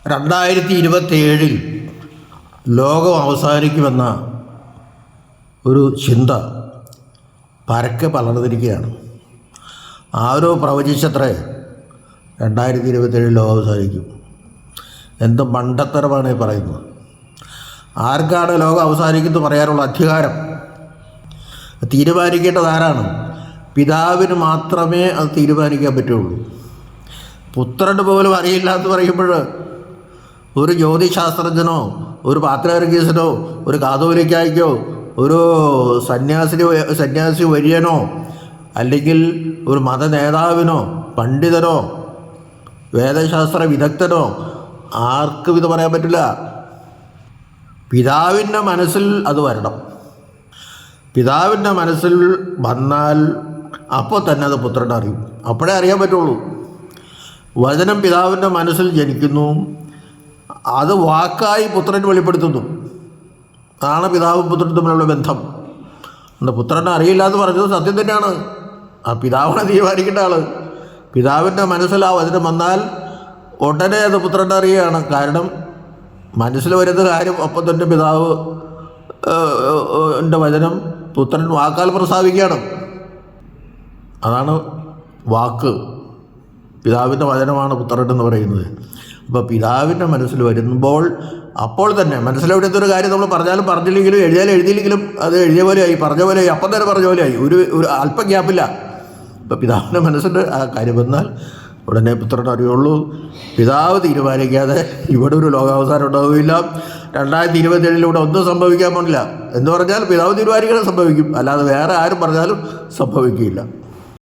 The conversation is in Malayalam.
2027 ലോകം അവസാനിക്കുമെന്ന ഒരു ചിന്ത പരക്കെ പലർന്നിരിക്കുകയാണ്. ആരോ പ്രവചിച്ചത്രേ 2027 ലോകം അവസാനിക്കും. എന്ത് മണ്ടത്തരമാണ് ഈ പറയുന്നത്? ആർക്കാണ് ലോകം അവസാനിക്കുന്നത് പറയാനുള്ള അധികാരം? തീരുമാനിക്കേണ്ടത് ആരാണ്? പിതാവിന് മാത്രമേ അത് തീരുമാനിക്കാൻ പറ്റുള്ളൂ. പുത്രന് പോലും അറിയില്ല എന്ന് പറയുമ്പോൾ ഒരു ജ്യോതിശാസ്ത്രജ്ഞനോ ഒരു പാത്രവർഗീസനോ ഒരു കാതോലിക്കായ്ക്കോ ഒരു സന്യാസി വര്യനോ അല്ലെങ്കിൽ ഒരു മത നേതാവിനോ പണ്ഡിതനോ വേദശാസ്ത്ര വിദഗ്ധനോ ആർക്കും ഇത് പറയാൻ പറ്റില്ല. പിതാവിൻ്റെ മനസ്സിൽ അത് വരണം. പിതാവിൻ്റെ മനസ്സിൽ വന്നാൽ അപ്പോൾ തന്നെ അത് പുത്രൻ അറിയും. അപ്പോഴേ അറിയാൻ പറ്റുള്ളൂ. വചനം പിതാവിൻ്റെ മനസ്സിൽ ജനിക്കുന്നു, അത് വാക്കായി പുത്രൻ വെളിപ്പെടുത്തുന്നു. അതാണ് പിതാവും പുത്രനും തമ്മിലുള്ള ബന്ധം. പുത്രനെ അറിയില്ല എന്ന് പറഞ്ഞത് സത്യം തന്നെയാണ്. ആ പിതാവിനെ തീരുമാനിക്കേണ്ട ആൾ. പിതാവിൻ്റെ മനസ്സിൽ ആ വചനം വന്നാൽ ഉടനെ അത് പുത്രനെ അറിയുകയാണ്. കാരണം മനസ്സിൽ വരുന്ന കാര്യം അപ്പം തന്നെ പിതാവ് എൻ്റെ വചനം പുത്രൻ വാക്കാൽ പ്രസ്താവിക്കുകയാണ്. അതാണ് വാക്ക്. പിതാവിൻ്റെ വചനമാണ് പുത്രൻ എന്ന് പറയുന്നത്. അപ്പോൾ പിതാവിൻ്റെ മനസ്സിൽ വരുമ്പോൾ അപ്പോൾ തന്നെ മനസ്സിലെവിടുത്തൊരു കാര്യം നമ്മൾ പറഞ്ഞാലും പറഞ്ഞില്ലെങ്കിലും എഴുതിയില്ലെങ്കിലും അത് എഴുതിയ പോലെയായി, പറഞ്ഞ പോലെയായി, അപ്പം തന്നെ പറഞ്ഞ പോലെയായി. ഒരു അല്പം ഗ്യാപ്പില്ല. ഇപ്പോൾ പിതാവിൻ്റെ മനസ്സിൽ ആ കാര്യം വന്നാൽ ഉടനെ പുത്രൻ അറിയുള്ളൂ. പിതാവ് തീരുമാനിക്കാതെ ഇവിടെ ഒരു ലോകാവസാനം ഉണ്ടാവുകയില്ല. 2027 ഒന്നും സംഭവിക്കാൻ പോണില്ല എന്ന് പറഞ്ഞാൽ പിതാവ് തീരുമാനിക്കണം സംഭവിക്കും, അല്ലാതെ വേറെ ആരും പറഞ്ഞാലും സംഭവിക്കുകയില്ല.